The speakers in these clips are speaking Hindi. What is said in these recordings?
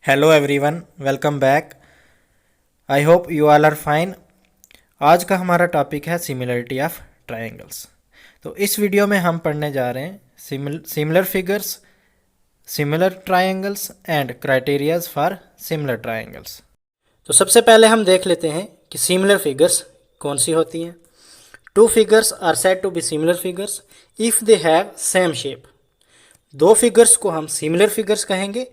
Hello everyone, welcome back. I hope you all are fine. आज का हमारा टॉपिक है सिमिलरिटी ऑफ ट्रायंगल्स। तो इस वीडियो में हम पढ़ने जा रहे हैं similar figures, similar triangles and criterias for similar triangles. तो सबसे पहले हम देख लेते हैं कि सिमिलर फिगर्स कौन सी होती हैं। Two figures are said to be similar figures if they have same shape. दो फिगर्स को हम सिमिलर फिगर्स कहेंगे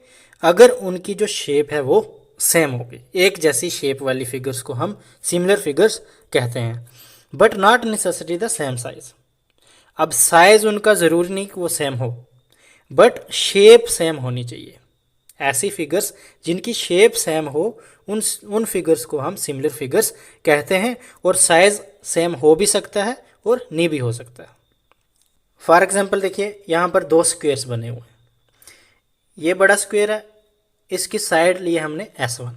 अगर उनकी जो शेप है वो सेम होगी। एक जैसी शेप वाली फिगर्स को हम सिमिलर फिगर्स कहते हैं, but not necessary the same size. अब साइज उनका ज़रूरी नहीं कि वो सेम हो, बट शेप सेम होनी चाहिए। ऐसी फिगर्स जिनकी शेप सेम हो उन फिगर्स को हम सिमिलर फिगर्स कहते हैं, और साइज सेम हो भी सकता है और नहीं भी हो सकता है। फॉर एग्जाम्पल देखिए, यहाँ पर दो स्क्वेयर्स बने हुए हैं। ये बड़ा स्क्वेयर है, इसकी साइड लिए हमने S1,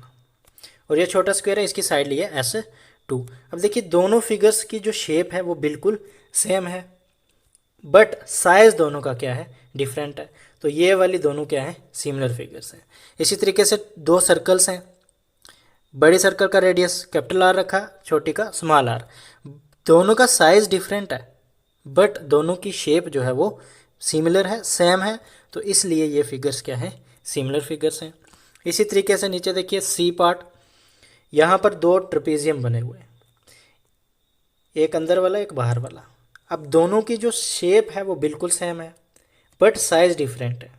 और ये छोटा स्क्वेयर है, इसकी साइड लिए S2। अब देखिए दोनों फिगर्स की जो शेप है वो बिल्कुल सेम है, बट साइज दोनों का क्या है, डिफरेंट है। तो ये वाली दोनों क्या है, सिमिलर फिगर्स हैं। इसी तरीके से दो सर्कल्स हैं, बड़ी सर्कल का रेडियस कैपिटल R रखा, छोटी का स्मॉल r। दोनों का साइज डिफरेंट है, बट दोनों की शेप जो है वो सिमिलर है, सेम है। तो इसलिए ये फिगर्स क्या है, सिमिलर फिगर्स हैं। इसी तरीके से नीचे देखिए सी पार्ट, यहाँ पर दो ट्रेपेजियम बने हुए हैं, एक अंदर वाला एक बाहर वाला। अब दोनों की जो शेप है वो बिल्कुल सेम है, बट साइज डिफरेंट है।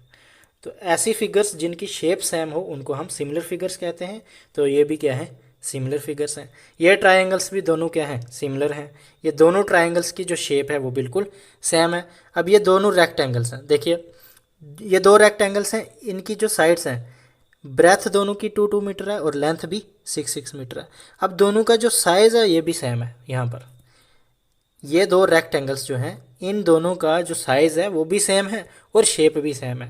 तो ऐसी फिगर्स जिनकी शेप सेम हो उनको हम सिमिलर फिगर्स कहते हैं। तो ये भी क्या है, सिमिलर फिगर्स हैं। ये ट्रायंगल्स भी दोनों क्या हैं, सिमिलर हैं। ये दोनों ट्रायंगल्स की जो शेप है वो बिल्कुल सेम है। अब ये दोनों रेक्टेंगल्स हैं, देखिए ये दो रेक्टेंगल्स हैं, इनकी जो साइड्स हैं, ब्रेथ दोनों की 2 मीटर है और लेंथ भी 6 मीटर है। अब दोनों का जो साइज़ है ये भी सेम है। यहाँ पर ये दो रेक्टेंगल्स जो हैं, इन दोनों का जो साइज़ है वो भी सेम है और शेप भी सेम है।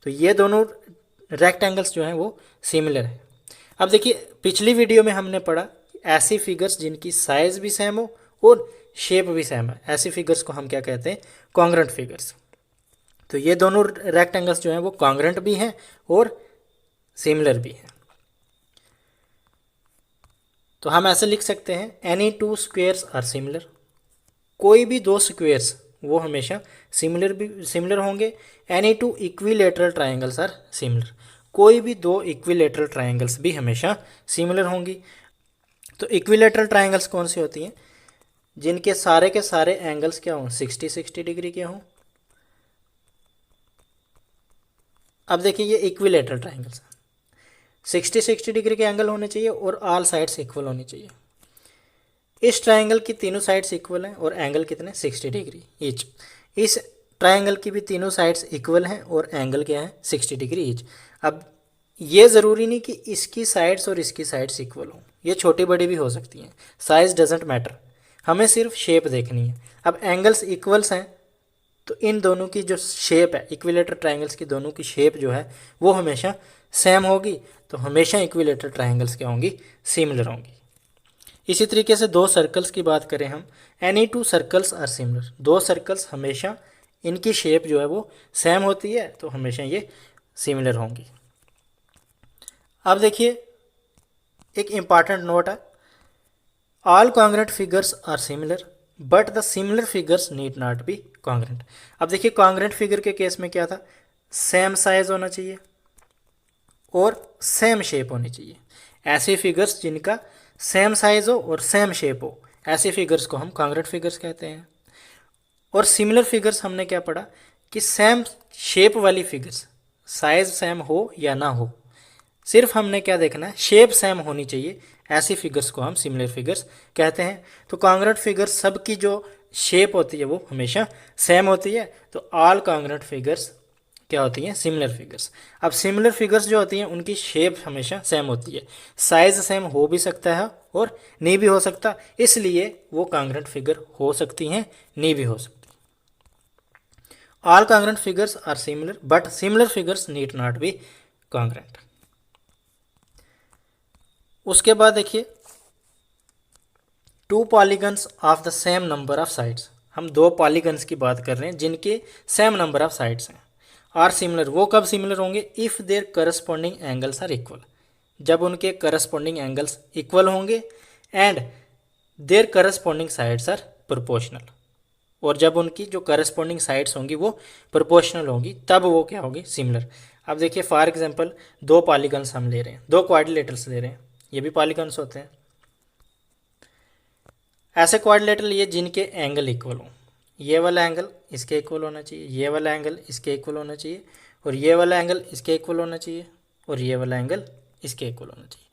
तो ये दोनों रेक्टेंगल्स जो हैं वो सिमिलर है। अब देखिए पिछली वीडियो में हमने पढ़ा ऐसी फिगर्स जिनकी साइज़ भी सेम हो और शेप भी सेम है, ऐसी फिगर्स को हम क्या कहते हैं, कॉन्ग्रुएंट फिगर्स। तो ये दोनों रेक्टेंगल्स जो हैं वो कॉन्ग्रुएंट भी हैं और सिमिलर भी हैं। तो हम ऐसे लिख सकते हैं, any two squares are similar. कोई भी दो स्क्वेयर्स वो हमेशा सिमिलर होंगे। Any two equilateral triangles are similar. कोई भी दो इक्विलेटरल ट्रायंगल्स भी हमेशा सिमिलर होंगी। तो इक्विलेटरल ट्रायंगल्स कौन सी होती हैं, जिनके सारे के सारे एंगल्स क्या हों, 60-60 डिग्री के हों। अब देखिए ये इक्विलेटरल ट्रायंगल्स, 60-60 डिग्री के एंगल होने चाहिए और ऑल साइड्स इक्वल होनी चाहिए। इस ट्रायंगल की तीनों साइड्स इक्वल हैं और एंगल कितने, 60 डिग्री ईच। इस ट्रायंगल की भी तीनों साइड्स इक्वल हैं और एंगल क्या है, 60 डिग्री ईच। अब ये ज़रूरी नहीं कि इसकी साइड्स और इसकी साइड्स इक्वल हों, ये छोटी बड़ी भी हो सकती हैं, साइज डजेंट मैटर, हमें सिर्फ शेप देखनी है। अब एंगल्स इक्वल्स हैं तो इन दोनों की जो शेप है, इक्विलेटर ट्रायंगल्स की दोनों की शेप जो है वो हमेशा सेम होगी। तो हमेशा इक्विलेटर ट्रायंगल्स क्या होंगी, सिमिलर होंगी। इसी तरीके से दो सर्कल्स की बात करें हम, any two circles are similar. दो सर्कल्स हमेशा इनकी शेप जो है वो सेम होती है, तो हमेशा ये सिमिलर होंगी। अब देखिए एक इम्पॉर्टेंट नोट है, all congruent figures are similar but the similar figures need not be congruent. अब देखिए कॉन्ग्रुएंट फिगर के केस में क्या था, सेम साइज होना चाहिए और सेम शेप होनी चाहिए। ऐसे फिगर्स जिनका सेम साइज हो और सेम शेप हो, ऐसे फिगर्स को हम कॉन्ग्रुएंट फिगर्स कहते हैं। और सिमिलर फिगर्स हमने क्या पढ़ा कि सेम शेप वाली फिगर्स, साइज सेम हो या ना हो, सिर्फ हमने क्या देखना है, शेप सेम होनी चाहिए। ऐसी फिगर्स को हम सिमिलर फिगर्स कहते हैं। तो कॉन्ग्रुएंट फिगर्स सब की जो शेप होती है वो हमेशा सेम होती है। तो ऑल कॉन्ग्रुएंट फिगर्स क्या होती हैं, सिमिलर फिगर्स। अब सिमिलर फिगर्स जो होती हैं उनकी शेप हमेशा सेम होती है, साइज सेम हो भी सकता है और नहीं भी हो सकता, इसलिए वो कॉन्ग्रुएंट फिगर हो सकती हैं, नहीं भी हो सकती। All congruent figures are similar but similar figures need not be congruent. उसके बाद देखिए two polygons of the same number of sides. हम दो पॉलीगन्स की बात कर रहे हैं जिनके सेम नंबर ऑफ साइड्स हैं। आर सिमिलर, वो कब सिमिलर होंगे? If their corresponding angles are equal, जब उनके करस्पॉन्डिंग एंगल्स इक्वल होंगे, and their corresponding sides are proportional, और जब उनकी जो करस्पॉन्डिंग साइड्स होंगी वो प्रोपोर्शनल होंगी, तब वो क्या होगी? सिमिलर। अब देखिए फॉर एग्जांपल दो पॉलीगन्स हम ले रहे हैं, दो क्वाड्रिलेटरल्स ले रहे हैं, ये भी पॉलीगन्स होते हैं। ऐसे क्वाड्रिलेटरल लिए जिनके एंगल इक्वल हो, ये वाला एंगल इसके इक्वल होना चाहिए, ये वाला एंगल इसके इक्वल होना चाहिए, और ये वाला एंगल इसके इक्वल होना चाहिए, और ये वाला एंगल इसके इक्वल होना चाहिए।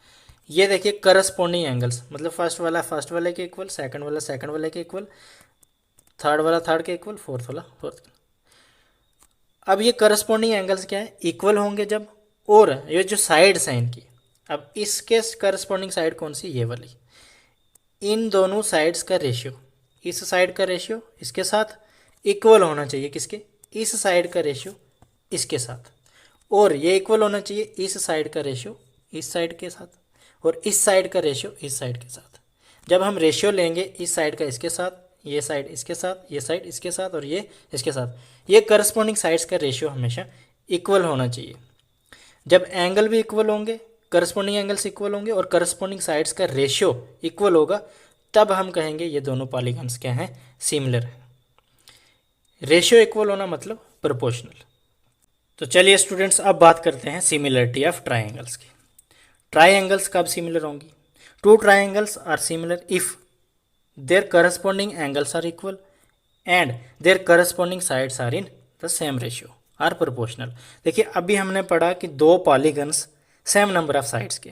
ये देखिए करस्पॉन्डिंग एंगल्स, मतलब फर्स्ट वाला फर्स्ट वाले के इक्वल, सेकंड वाला सेकंड वाले के इक्वल, थर्ड वाला थर्ड के इक्वल, फोर्थ वाला फोर्थ के। अब ये करस्पॉन्डिंग एंगल्स क्या है? इक्वल होंगे जब, और ये जो साइड्स हैं इनकी, अब इसके करस्पॉन्डिंग साइड कौन सी? ये वाली। इन दोनों साइड्स का रेशियो, इस साइड का रेशियो इसके साथ इक्वल होना चाहिए, किसके? इस साइड का रेशियो इसके साथ, और ये इक्वल होना चाहिए इस साइड का रेशियो इस साइड के साथ, और इस साइड का रेशियो इस साइड के साथ। जब हम रेशियो लेंगे इस साइड का इसके साथ, ये साइड इसके साथ, ये साइड इसके साथ, और ये इसके साथ, ये करस्पॉन्डिंग साइड्स का रेशियो हमेशा इक्वल होना चाहिए। जब एंगल भी इक्वल होंगे, करस्पॉन्डिंग एंगल्स इक्वल होंगे, और करस्पॉन्डिंग साइड्स का रेशियो इक्वल होगा, तब हम कहेंगे ये दोनों पॉलीगन्स क्या हैं? सिमिलर है। रेशियो इक्वल होना मतलब प्रोपोर्शनल। तो चलिए स्टूडेंट्स, अब बात करते हैं सिमिलरिटी ऑफ ट्राइंगल्स की। ट्राइंगल्स कब सिमिलर होंगी? Two triangles are similar if their corresponding angles are equal and their corresponding sides are in the same ratio are proportional. देखिए अभी हमने पढ़ा कि दो polygons same number of sides के,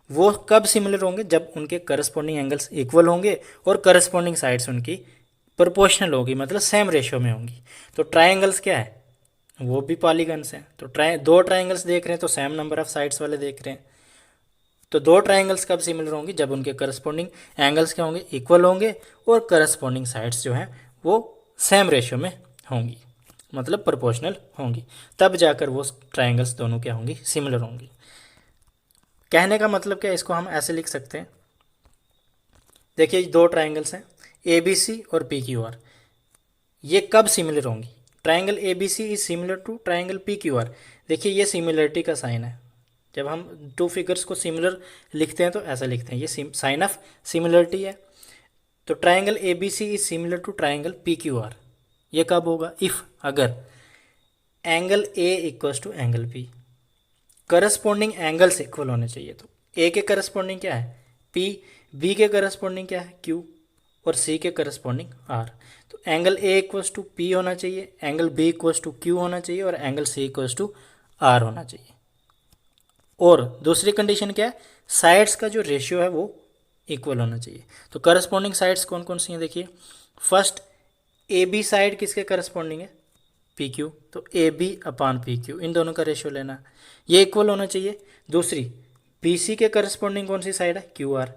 वो कब सिमिलर होंगे? जब उनके करस्पॉन्डिंग एंगल्स इक्वल होंगे और करस्पॉन्डिंग साइड्स उनकी प्रोपोर्शनल होगी, मतलब सेम रेशियो में होंगी। तो ट्राइंगल्स क्या है? वो भी पॉलीगन्स हैं। तो दो ट्राइंगल्स देख रहे हैं तो सेम नंबर ऑफ साइड्स वाले देख रहे हैं। तो दो ट्राइंगल्स कब सिमिलर होंगी? जब उनके करस्पॉन्डिंग एंगल्स क्या होंगे? इक्वल होंगे, और करस्पॉन्डिंग साइड्स जो हैं वो सेम रेशियो में होंगी, मतलब प्रोपोर्शनल होंगी, तब जाकर वो ट्राइंगल्स दोनों क्या होंगी? सिमिलर होंगी। कहने का मतलब क्या, इसको हम ऐसे लिख सकते हैं। देखिए दो ट्राइंगल्स हैं ABC और PQR, ये कब सिमिलर होंगी? Triangle ABC is similar to triangle PQR। देखिए ये सिमिलरिटी का साइन है। जब हम टू फिगर्स को सिमिलर लिखते हैं तो ऐसा लिखते हैं, ये साइन ऑफ सिमिलरिटी है। तो triangle ABC is similar to triangle PQR, ये कब होगा? इफ़ अगर angle A equals to angle B, corresponding angles equal होने चाहिए। तो A के करस्पॉन्डिंग क्या है? P, B के करस्पॉन्डिंग क्या है? Q, और C के करस्पॉन्डिंग R। तो angle A equals to P होना चाहिए, angle B equals to Q होना चाहिए, और angle C equals to R होना चाहिए। और दूसरी कंडीशन क्या है? साइड्स का जो रेशियो है वो इक्वल होना चाहिए। तो करस्पॉन्डिंग साइड्स कौन कौन सी हैं? देखिए फर्स्ट AB साइड किसके करस्पॉन्डिंग है? PQ, तो AB अपान PQ, इन दोनों का रेशियो लेना, ये इक्वल होना चाहिए। दूसरी BC के करस्पॉन्डिंग कौन सी साइड है? QR,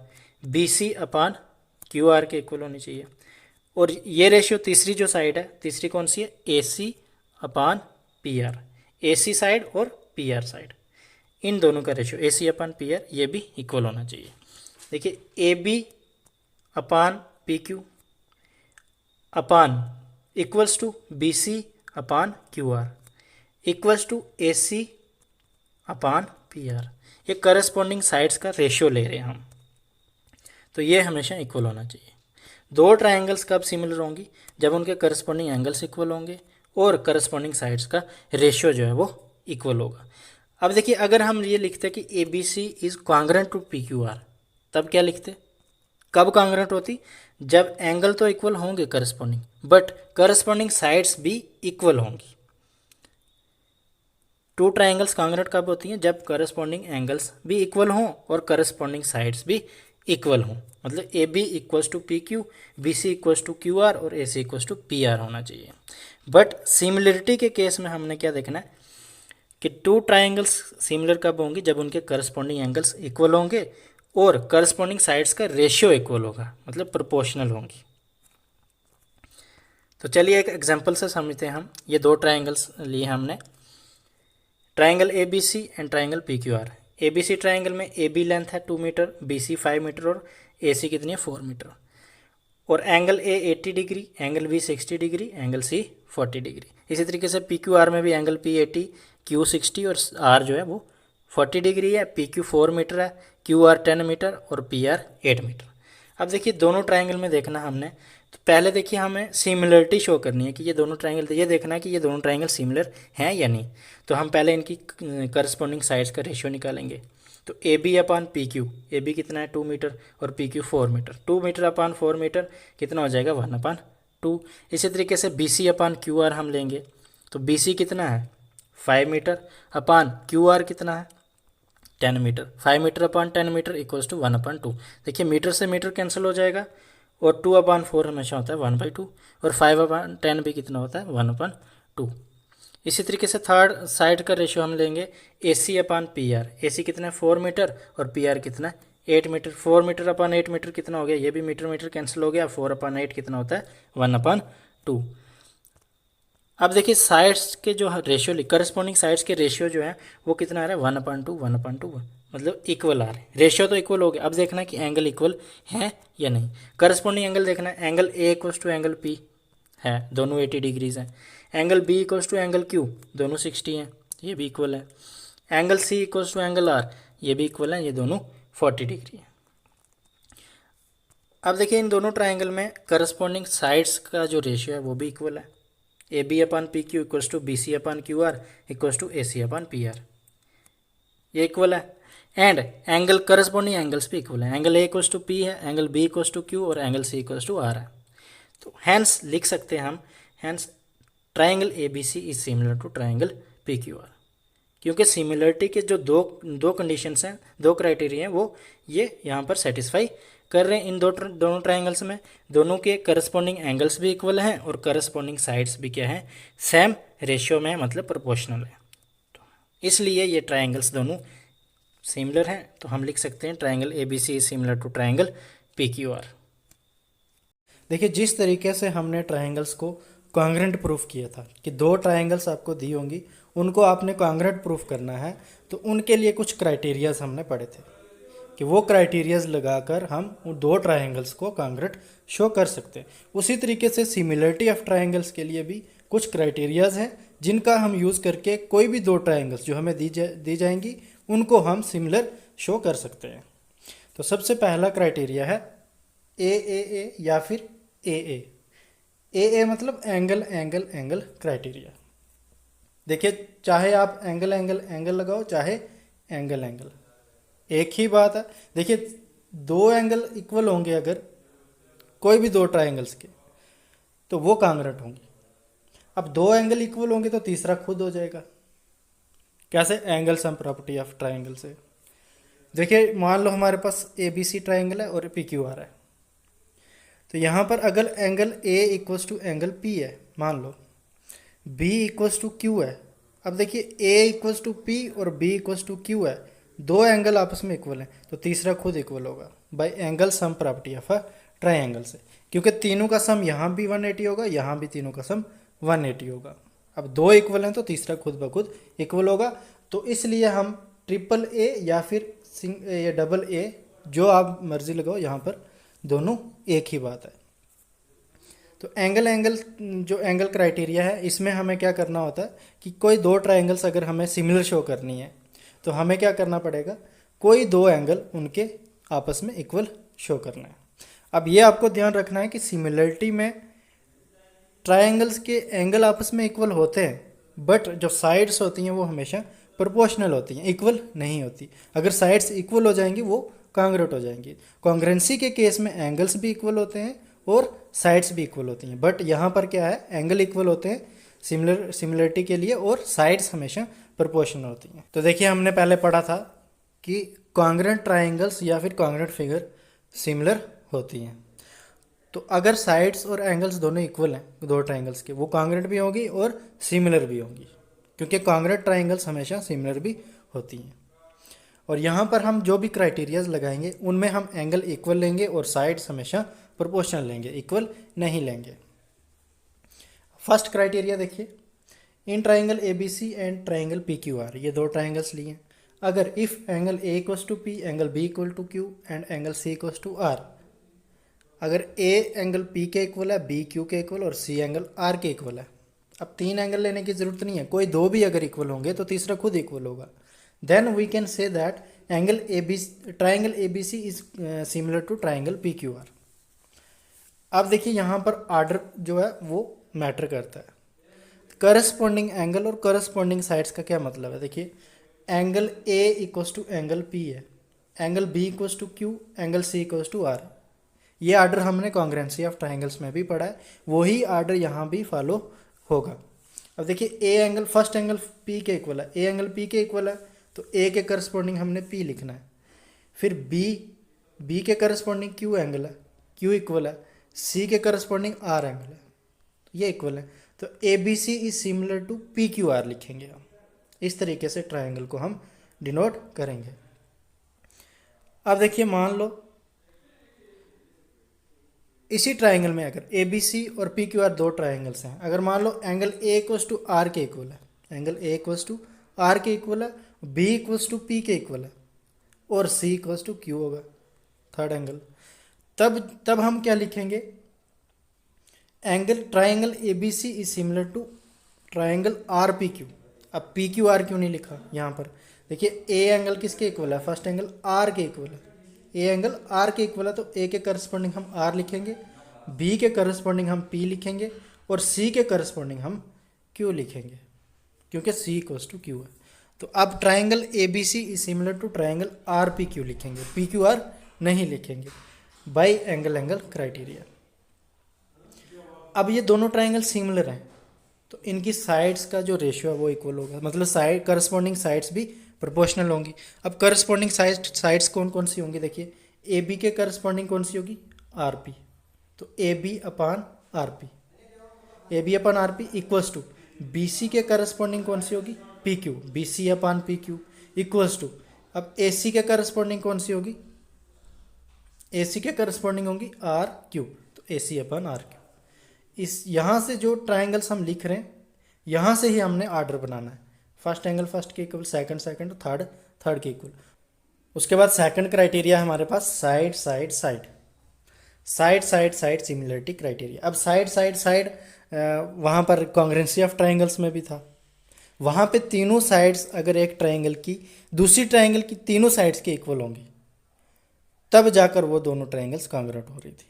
BC अपान QR के इक्वल होनी चाहिए। और ये रेशियो तीसरी जो साइड है, तीसरी कौन सी है? AC upon PR, AC side और PR साइड, इन दोनों का रेशियो AC अपान PR ये भी इक्वल होना चाहिए। देखिए AB upon PQ upon equals to BC upon QR equals to AC upon PR, ये करस्पॉन्डिंग साइड्स का रेशियो ले रहे हैं हम, तो ये हमेशा इक्वल होना चाहिए। दो ट्राइंगल्स कब सिमिलर होंगी? जब उनके करस्पॉन्डिंग एंगल्स इक्वल होंगे और करस्पॉन्डिंग साइड्स का रेशियो जो है वो इक्वल होगा। अब देखिए अगर हम ये लिखते कि ABC is congruent to PQR, तब क्या लिखते? कब कॉन्ग्रुएंट होती? जब एंगल तो इक्वल होंगे करस्पॉन्डिंग, बट करस्पॉन्डिंग साइड्स भी इक्वल होंगी। टू ट्राइंगल्स कॉन्ग्रुएंट कब होती हैं? जब करस्पॉन्डिंग एंगल्स भी इक्वल हों और करस्पॉन्डिंग साइड्स भी इक्वल हों, मतलब AB equals to PQ, BC equals to QR और AC इक्वल्स टू PR होना चाहिए। बट सिमिलरिटी के केस में हमने क्या देखना है कि टू ट्राइंगल्स सिमिलर कब होंगी? जब उनके करस्पॉन्डिंग एंगल्स इक्वल होंगे और करस्पॉन्डिंग साइड्स का रेशियो इक्वल होगा, मतलब प्रोपोर्शनल होंगी। तो चलिए एक एग्जांपल से समझते हैं हम। ये दो ट्राइंगल्स लिए हमने, triangle ABC and triangle PQR। ABC triangle में AB लेंथ है 2 मीटर, BC 5 मीटर और AC कितनी है? 4 मीटर। और angle A 80 degree, angle B 60 degree, angle C 40 degree. इसी तरीके से पी क्यू आर में भी एंगल पी 80, क्यू 60 और आर जो है वो 40 डिग्री है। पी क्यू 4 मीटर है, क्यू आर 10 मीटर और पी आर 8 मीटर। अब देखिए दोनों ट्राइंगल में देखना हमने, तो पहले देखिए हमें सिमिलरिटी शो करनी है कि ये दोनों ट्राइंगल, ये देखना है कि ये दोनों ट्राइंगल सिमिलर हैं या नहीं। तो हम पहले इनकी करस्पॉन्डिंग साइड्स का रेशियो निकालेंगे। तो A B upon P Q, A B कितना है 2 मीटर और P Q 4 metre, 2 metre upon 4 metre कितना हो जाएगा 1/2। इसी तरीके से B C upon Q R हम लेंगे, तो बी सी कितना है 5 मीटर अपान क्यू आर कितना है 10 metre, 5 metre upon 10 metre equals to 1/2। देखिए मीटर से मीटर कैंसिल हो जाएगा और 2/4 हमेशा होता है 1/2 और 5/10 भी कितना होता है 1/2। इसी तरीके से थर्ड साइड का रेशियो हम लेंगे ए C upon P R, A सी कितना है 4 मीटर और पी आर कितना है 8 मीटर, 4 मीटर अपान 8 मीटर कितना हो गया, ये भी मीटर मीटर कैंसिल हो गया, 4/8 कितना होता है 1/2। अब देखिए साइड्स के जो रेशियो, करस्पॉन्डिंग साइड्स के रेशियो जो है वो कितना आ रहा है 1/2 1/2, मतलब इक्वल आ रहे हैं। रेशियो तो इक्वल हो गया, अब देखना है कि एंगल इक्वल है या नहीं। करस्पॉन्डिंग एंगल देखना है, angle A equals to angle P है, दोनों 80 डिग्रीज हैं। Angle B equals to angle Q, दोनों 60 हैं, ये भी इक्वल है। Angle C equals to angle R, ये भी इक्वल है, ये दोनों 40 डिग्री है। अब देखिए इन दोनों ट्राइंगल में करस्पॉन्डिंग साइड्स का जो रेशियो है वो भी इक्वल है। A B upon P Q equals to B C upon Q R equals to A C upon P R, ये इक्वल है। एंड एंगल करस्पॉन्डिंग एंगल्स भी इक्वल है, angle A equals to P है, angle B equals to Q और angle C equals to R है। तो हैंस लिख सकते हैं हम, hence triangle A B C is similar to triangle P Q R, क्योंकि सिमिलरिटी के जो दो कंडीशंस हैं, दो क्राइटेरिया हैं, वो ये यहाँ पर सेटिस्फाई कर रहे हैं। इन दोनों ट्राइंगल्स में दोनों के करस्पॉन्डिंग एंगल्स भी इक्वल हैं और करस्पॉन्डिंग साइड्स भी क्या है सेम रेशियो में, मतलब प्रोपोर्शनल है। तो इसलिए ये ट्राइंगल्स दोनों सिमिलर हैं। तो हम लिख सकते हैं triangle A B C is similar to triangle P Q R. देखिए जिस तरीके से हमने ट्राइंगल्स को कॉन्ग्रेंट प्रूफ किया था कि दो ट्राइंगल्स आपको दी होंगी, उनको आपने कॉन्ग्रेंट प्रूफ करना है, तो उनके लिए कुछ क्राइटेरियाज हमने पढ़े थे कि वो क्राइटेरियाज लगाकर हम उन दो ट्राइंगल्स को कॉन्ग्रेंट शो कर सकते हैं। उसी तरीके से सिमिलरिटी ऑफ ट्राइंगल्स के लिए भी कुछ क्राइटेरियाज हैं जिनका हम यूज़ करके कोई भी दो ट्राइंगल्स जो हमें दी जाएंगी उनको हम सिमिलर शो कर सकते हैं। तो सबसे पहला क्राइटेरिया है ए या फिर ए मतलब एंगल एंगल एंगल क्राइटेरिया। देखिए चाहे आप एंगल एंगल एंगल लगाओ चाहे एंगल एंगल, एक ही बात है। देखिए दो एंगल इक्वल होंगे अगर कोई भी दो ट्राइंगल्स के, तो वो कॉन्ग्रेंट होंगे। अब दो एंगल इक्वल होंगे तो तीसरा खुद हो जाएगा। कैसे? Angle sum property of triangle से। देखिए मान लो हमारे पास ए बी सी ट्राइंगल है और पी क्यू आर है, तो यहाँ पर अगर angle A equals to angle P है, मान लो बी इक्वल्स टू क्यू है। अब देखिए ए इक्वल्स टू पी और बी इक्वल्स टू क्यू है, दो एंगल आपस में इक्वल हैं, तो तीसरा खुद इक्वल होगा bye angle sum property of a triangle से, क्योंकि तीनों का सम यहाँ भी 180 होगा, यहाँ भी तीनों का सम 180 होगा। अब दो इक्वल हैं तो तीसरा खुद ब खुद इक्वल होगा। तो इसलिए हम ट्रिपल ए या फिर डबल ए, जो आप मर्जी लगाओ, यहाँ पर दोनों एक ही बात है। तो एंगल एंगल जो एंगल क्राइटेरिया है, इसमें हमें क्या करना होता है कि कोई दो ट्राइंगल्स अगर हमें सिमिलर शो करनी है तो हमें क्या करना पड़ेगा, कोई दो एंगल उनके आपस में इक्वल शो करना है। अब ये आपको ध्यान रखना है कि सिमिलरिटी में ट्राइंगल्स के एंगल आपस में इक्वल होते हैं, बट जो साइड्स होती हैं वो हमेशा प्रोपोर्शनल होती हैं, इक्वल नहीं होती। अगर साइड्स इक्वल हो जाएंगी वो कॉन्ग्रेंट हो जाएंगी। कॉन्ग्रेंसी के केस में एंगल्स भी इक्वल होते हैं और साइड्स भी इक्वल होती हैं, बट यहाँ पर क्या है, एंगल इक्वल होते हैं सिमिलरिटी के लिए और साइड्स हमेशा प्रोपोर्शनल होती हैं। तो देखिए हमने पहले पढ़ा था कि कॉन्ग्रेंट ट्राइंगल्स या फिर कॉन्ग्रेंट फिगर सिमिलर होती हैं। तो अगर साइड्स और एंगल्स दोनों इक्वल हैं दो ट्राइंगल्स के, वो कॉन्ग्रेंट भी होंगी और सिमिलर भी होंगी, क्योंकि कॉन्ग्रेंट ट्राइंगल्स हमेशा सिमिलर भी होती हैं। और यहाँ पर हम जो भी क्राइटेरियाज लगाएंगे उनमें हम एंगल इक्वल लेंगे और साइड्स हमेशा प्रोपोर्शनल लेंगे, इक्वल नहीं लेंगे। फर्स्ट क्राइटेरिया देखिए, in triangle A B C and triangle P Q R, ये दो ट्राइंगल्स लिए, अगर if angle A equals to P, angle B equal to Q and angle C equals to R, अगर ए एंगल पी के इक्वल है, बी क्यू के इक्वल और सी एंगल आर के इक्वल है, अब 3 एंगल लेने की ज़रूरत नहीं है, कोई 2 भी अगर इक्वल होंगे तो तीसरा खुद इक्वल होगा। Then we can say that triangle A B C is similar to triangle P Q R. अब देखिए यहाँ पर आर्डर जो है वो मैटर करता है। करस्पॉन्डिंग एंगल और करस्पॉन्डिंग साइड्स का क्या मतलब है, देखिए angle A equals to angle P है, angle B equals to Q, angle C equals to R. ये आर्डर हमने कॉन्ग्रुएंसी ऑफ ट्राइंगल्स में भी पढ़ा है, वही आर्डर यहाँ भी फॉलो होगा। अब देखिए A angle, first angle P के इक्वल है, ए एंगल पी के इक्वल है तो ए के करस्पॉन्डिंग हमने पी लिखना है। फिर बी के करस्पॉन्डिंग क्यू एंगल है, क्यू इक्वल है, सी के करस्पॉन्डिंग आर एंगल है, तो ये इक्वल है। तो A B C is similar to P Q R लिखेंगे हम। इस तरीके से ट्राइंगल को हम डिनोट करेंगे। अब देखिए मान लो इसी ट्राइंगल में अगर ए बी सी और पी क्यू आर दो ट्राइंगल्स हैं, अगर मान लो angle A equals to R के इक्वल है, angle A equals to R के इक्वल है, बी इक्वस टू पी के इक्वल है और सी इक्वस टू क्यू होगा थर्ड एंगल, तब हम क्या लिखेंगे, angle triangle A B C is similar to triangle R P Q. अब पी क्यू आर क्यों नहीं लिखा यहाँ पर, देखिए ए एंगल किसके इक्वल है, फर्स्ट एंगल आर के इक्वल है, ए एंगल आर के इक्वल है तो ए के करस्पॉन्डिंग हम आर लिखेंगे, बी के करस्पॉन्डिंग हम पी लिखेंगे और सी के करस्पॉन्डिंग हम क्यू लिखेंगे, क्योंकि सी इक्वल्स टू क्यू है। तो अब triangle A B C is similar to triangle R P Q लिखेंगे, पी क्यू आर नहीं लिखेंगे, बाई एंगल क्राइटेरिया। अब ये दोनों ट्राइंगल सिमिलर हैं तो इनकी साइड्स का जो रेशियो है वो इक्वल होगा, मतलब साइड करस्पॉन्डिंग साइड्स भी प्रोपोर्शनल होंगी। अब करस्पॉन्डिंग साइड्स कौन कौन सी होंगी, देखिए ए बी के करस्पॉन्डिंग कौन सी होगी, आर पी, तो A B upon R P, A B upon R P equals to B C के करस्पॉन्डिंग कौन सी होगी, P Q, B C upon P Q equals to, अब ए सी के करस्पॉन्डिंग कौन सी होगी, ए सी के करस्पॉन्डिंग होगी आर क्यू, तो ए सी अपान आर क्यू। इस यहाँ से जो ट्राइंगल्स हम लिख रहे हैं यहाँ से ही हमने आर्डर बनाना है, फर्स्ट एंगल फर्स्ट के equal, second second, third third के इक्वल। उसके बाद सेकंड क्राइटेरिया हमारे पास side side side, side side side similarity criteria. अब साइड साइड साइड वहाँ पर कॉन्ग्रुएंसी ऑफ ट्राइंगल्स में भी था, वहाँ पे तीनों साइड्स अगर एक ट्राइंगल की दूसरी ट्राइंगल की तीनों साइड्स के इक्वल होंगी तब जाकर वो दोनों ट्राइंगल्स कॉन्ग्रुएंट हो रही थी,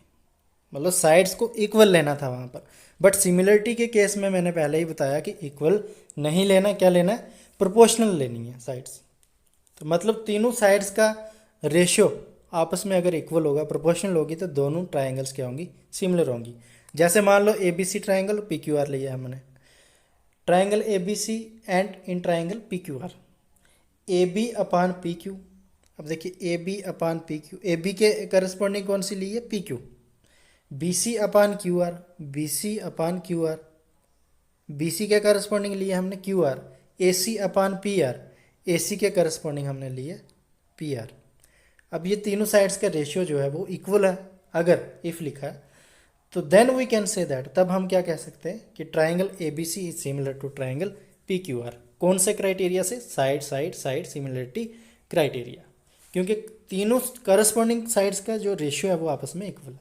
मतलब साइड्स को इक्वल लेना था वहाँ पर। बट सिमिलरिटी के केस में मैंने पहले ही बताया कि इक्वल नहीं लेना, क्या लेना है, प्रोपोर्शनल लेनी है साइड्स। तो मतलब तीनों साइड्स का रेशियो आपस में अगर इक्वल होगा, प्रोपोर्शनल होगी, तो दोनों ट्राइंगल्स क्या होंगी, सिमिलर होंगी। जैसे मान लो A B C triangle, P Q R लिया हमने, triangle A B C and in triangle P Q R, A B upon P Q. अब देखिए A B upon P Q, A B के करस्पॉन्डिंग कौन सी ली है, P Q, B C upon Q R, B C upon Q R, B C के करस्पॉन्डिंग लिए हमने Q R, A C upon P R, A सी के करस्पॉन्डिंग हमने लिए पी आर। अब ये तीनों साइड्स का रेशियो जो है वो इक्वल है, अगर इफ लिखा है तो then we can say that, तब हम क्या कह सकते हैं कि triangle A B C is similar to triangle P Q R. कौन से क्राइटेरिया से, side side side similarity criteria, क्योंकि तीनों करस्पॉन्डिंग साइड्स का जो रेशियो है वो आपस में इक्वल है।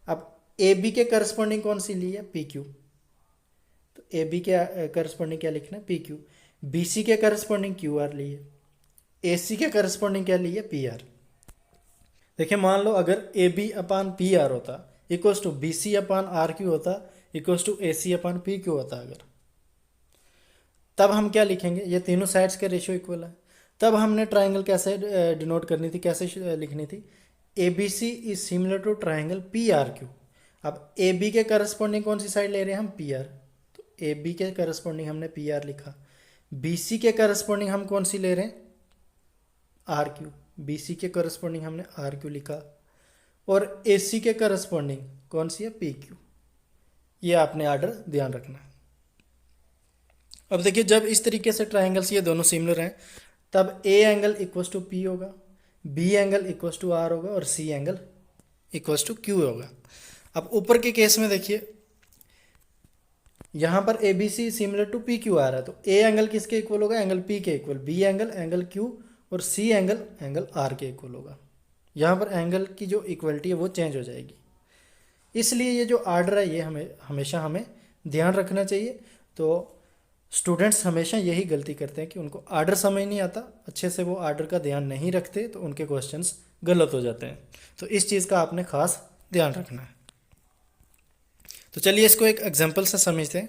अब ए बी के करस्पॉन्डिंग कौन सी ली है, पी क्यू, तो ए बी के करस्पॉन्डिंग क्या लिखना है, पी क्यू, बी सी के करस्पॉन्डिंग क्यू आर ली है, ए सी के करस्पॉन्डिंग क्या ली है, पी आर। देखिए मान लो अगर A B upon P R होता equals to B C upon R Q होता equals to A C upon P Q होता, अगर तब हम क्या लिखेंगे, ये तीनों साइड्स के रेशियो इक्वल है, तब हमने ट्राइंगल कैसे डिनोट करनी थी, कैसे लिखनी थी, A B C is similar to triangle P R Q. अब ए बी के करस्पॉन्डिंग कौन सी साइड ले रहे हैं हम, पी आर, तो ए बी के करस्पॉन्डिंग हमने पी आर लिखा, बी सी के करस्पॉन्डिंग हम कौन सी ले रहे हैं, आर क्यू, बी सी के करस्पॉन्डिंग हमने आर क्यू लिखा, और ए सी के करस्पॉन्डिंग कौन सी है, पी क्यू। ये आपने ऑर्डर ध्यान रखना है। अब देखिए जब इस तरीके से ट्राइंगल्स ये दोनों सिमिलर हैं तब A angle equals to P होगा, B angle equals to R होगा और C angle equals to Q होगा। अब ऊपर के केस में देखिए यहाँ पर A B C similar to P Q R है, तो ए एंगल किसके इक्वल होगा, एंगल पी के equal, B angle angle Q और सी एंगल एंगल आर के इक्वल होगा। यहाँ पर एंगल की जो इक्वलिटी है वो चेंज हो जाएगी। इसलिए ये जो आर्डर है ये हमें हमेशा ध्यान रखना चाहिए। तो स्टूडेंट्स हमेशा यही गलती करते हैं कि उनको आर्डर समझ नहीं आता, अच्छे से वो आर्डर का ध्यान नहीं रखते, तो उनके क्वेश्चंस गलत हो जाते हैं। तो इस चीज़ का आपने खास ध्यान रखना है। तो चलिए इसको एक एग्जांपल से समझते हैं।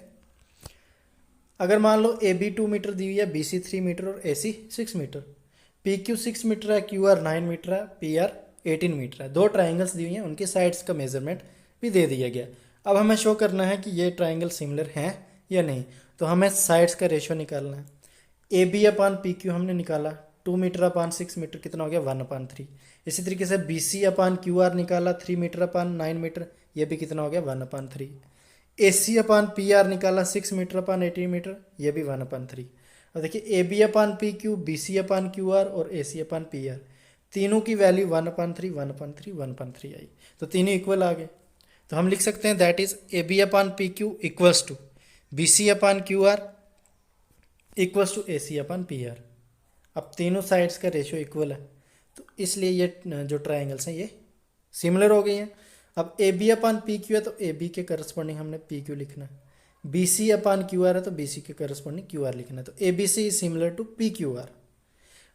अगर मान लो ए बी 2 मीटर दी हुई है, बी सी 3 मीटर और A C 6 metre, P Q 6 metre है, क्यू आर 9 मीटर है, पी आर 18 मीटर है। दो ट्राइंगल्स दी हुई हैं, उनकी साइड्स का मेजरमेंट भी दे दिया गया। अब हमें शो करना है कि ये ट्राइंगल सिमिलर हैं या नहीं। तो हमें साइड्स का रेशियो निकालना है। A B upon P Q हमने निकाला, 2 मीटर अपान 6 मीटर कितना हो गया, 1/3। इसी तरीके से B C upon Q R निकाला, 3 मीटर अपान 9 मीटर, ये भी कितना हो गया, 1/3। ए सी अपान पी आर निकाला, 6 मीटर अपान 18 मीटर, ये भी 1/3। और देखिए A B upon P Q, B C upon Q R और A C upon P are, तीनों की वैल्यू 1/3 1/3 1/3 आई। तो तीनों इक्वल आ गए। तो हम लिख सकते हैं that is A B upon P Q equals to B C upon Q R equals to A C upon P R. अब तीनों साइड्स का रेशियो इक्वल है, तो इसलिए ये जो ट्राइंगल्स हैं ये सिमिलर हो गई हैं। अब A B upon P Q है तो ए बी के करस्पॉन्डिंग हमने पी क्यू लिखना है, B C upon Q R है तो बी सी के करस्पॉन्डिंग क्यू आर लिखना है। तो A B C is similar to P Q R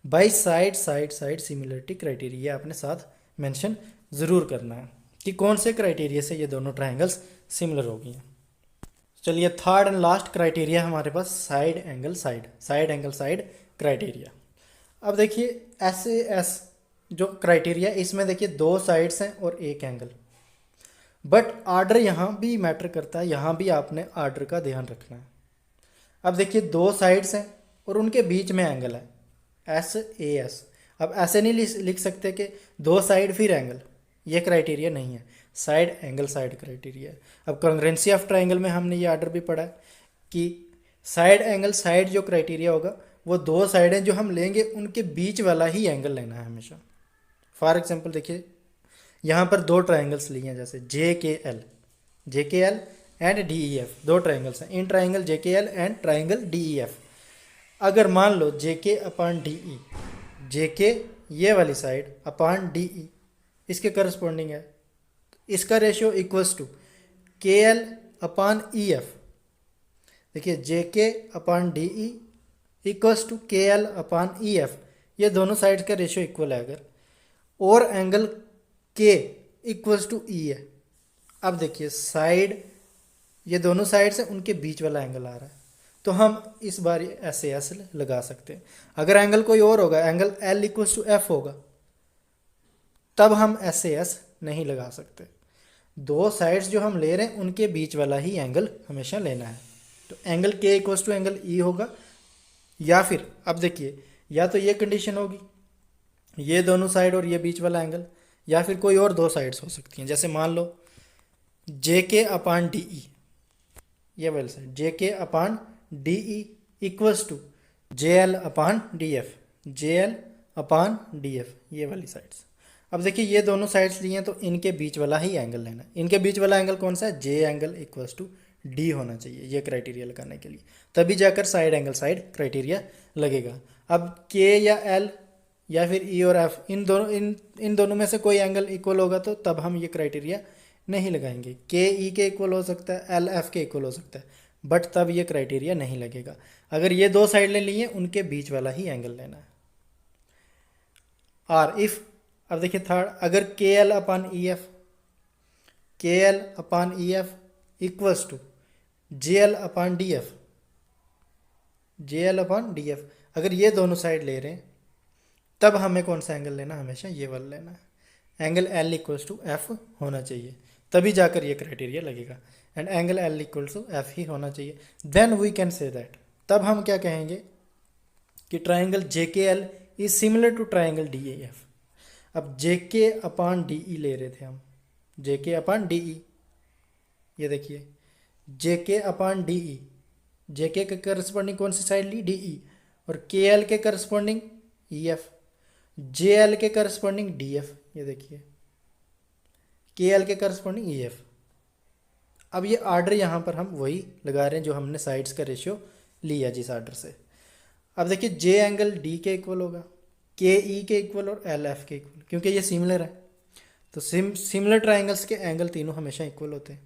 by side side side similarity criteria आपने साथ मेंशन ज़रूर करना है कि कौन से क्राइटेरिया से ये दोनों ट्राइंगल्स सिमिलर हो गई हैं। चलिए थर्ड एंड लास्ट क्राइटेरिया हमारे पास साइड एंगल साइड क्राइटेरिया। अब देखिए ऐसे एस जो क्राइटेरिया, इसमें देखिए दो साइड्स हैं और एक एंगल, बट आर्डर यहाँ भी मैटर करता है, यहाँ भी आपने आर्डर का ध्यान रखना है। अब देखिए दो साइड्स हैं और उनके बीच में एंगल है एस ए एस। अब ऐसे नहीं लिख सकते कि दो साइड फिर एंगल, ये क्राइटेरिया नहीं है, साइड एंगल साइड क्राइटेरिया है। अब कॉन्ग्रुएंसी ऑफ ट्राइंगल में हमने ये आर्डर भी पढ़ा है कि साइड एंगल साइड जो क्राइटेरिया होगा वो दो साइडें जो हम लेंगे उनके बीच वाला ही एंगल लेना है हमेशा। फॉर एग्जांपल देखिए यहाँ पर दो ट्राइंगल्स लिए हैं, जैसे जे K L and D E F, दो ट्राइंगल्स हैं, in triangle J K L and triangle D E F. अगर मान लो जे के अपान डी ई, जे के ये वाली साइड अपान डी ई इसके करस्पॉन्डिंग है, इसका रेशियो इक्वल्स टू के एल अपान ई एफ। देखिए जे K upon D E equals to के एल अपान ई एफ, ये दोनों साइड्स का रेशियो इक्वल है अगर, और एंगल के इक्वल्स टू ई है। अब देखिए साइड, ये दोनों साइड्स हैं उनके बीच वाला एंगल आ रहा है, तो हम इस बार ऐसे एस लगा सकते हैं। अगर एंगल कोई और होगा, angle L equals to F होगा, तब हम ऐसे एस नहीं लगा सकते। दो साइड्स जो हम ले रहे हैं उनके बीच वाला ही एंगल हमेशा लेना है। तो एंगल के इक्वल्स टू एंगल ई होगा, या फिर अब देखिए या तो ये कंडीशन होगी, ये दोनों साइड और ये बीच वाला एंगल, या फिर कोई और दो साइड्स हो सकती हैं। जैसे मान लो जे के अपान डी ई, ये वाली side J K upon D E equals to J L upon D F, J L upon D F, ये वाली साइड्स। अब देखिए ये दोनों साइड्स लिए हैं तो इनके बीच वाला ही एंगल लेना है। इनके बीच वाला एंगल कौन सा है, जे एंगल इक्वल्स टू डी होना चाहिए ये क्राइटेरिया लगाने के लिए, तभी जाकर साइड एंगल साइड क्राइटेरिया लगेगा। अब के या एल या फिर ई और एफ, इन दोनों में से कोई एंगल इक्वल होगा तो तब हम ये क्राइटेरिया नहीं लगाएंगे। के ई के इक्वल हो सकता है, एल एफ के इक्वल हो सकता है, बट तब ये क्राइटेरिया नहीं लगेगा। अगर ये दो साइड ले लिए उनके बीच वाला ही एंगल लेना है। और इफ, अब देखिए थर्ड, अगर K L upon E F, K L upon E F equals to J L upon D F, J L upon D F, अगर ये दोनों साइड ले रहे हैं तब हमें कौन सा एंगल लेना, हमेशा ये वाला लेना है। Angle L equals to F होना चाहिए, तभी जाकर ये क्राइटेरिया लगेगा। And angle L equals to F ही होना चाहिए, then we can say that, तब हम क्या कहेंगे कि triangle J K L is similar to triangle D A F. अब जे के अपान डी ई ले रहे थे हम, जे के अपान डी ई, ये देखिए जे के अपान डी ई, जे के करस्पॉन्डिंग कौन सी साइड ली, डी ई, और के एल के corresponding E F, J L के करस्पॉन्डिंग डी एफ, ये देखिए के एल के करस्पॉन्डिंग ई एफ। अब ये आर्डर यहाँ पर हम वही लगा रहे हैं जो हमने साइड्स का रेशियो लिया जिस आर्डर से। अब देखिए जे एंगल डी के इक्वल होगा, के ई के इक्वल और एल एफ के इक्वल, क्योंकि ये सिमिलर है। तो सिमिलर ट्राइंगल्स के एंगल तीनों हमेशा इक्वल होते हैं।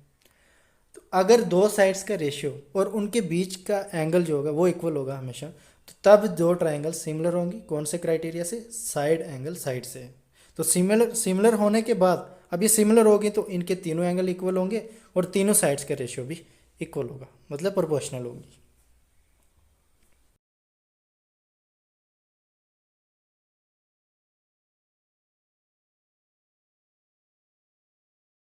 तो अगर दो साइड्स का रेशियो और उनके बीच का एंगल जो होगा वो इक्वल होगा हमेशा, तो तब दो ट्राइंगल सिमिलर होंगी। कौन से क्राइटेरिया से? साइड एंगल साइड से। तो सिमिलर सिमिलर होने के बाद अब ये सिमिलर होगी तो इनके तीनों एंगल इक्वल होंगे और तीनों साइड्स का रेशियो भी इक्वल होगा, मतलब प्रोपोर्शनल होगी।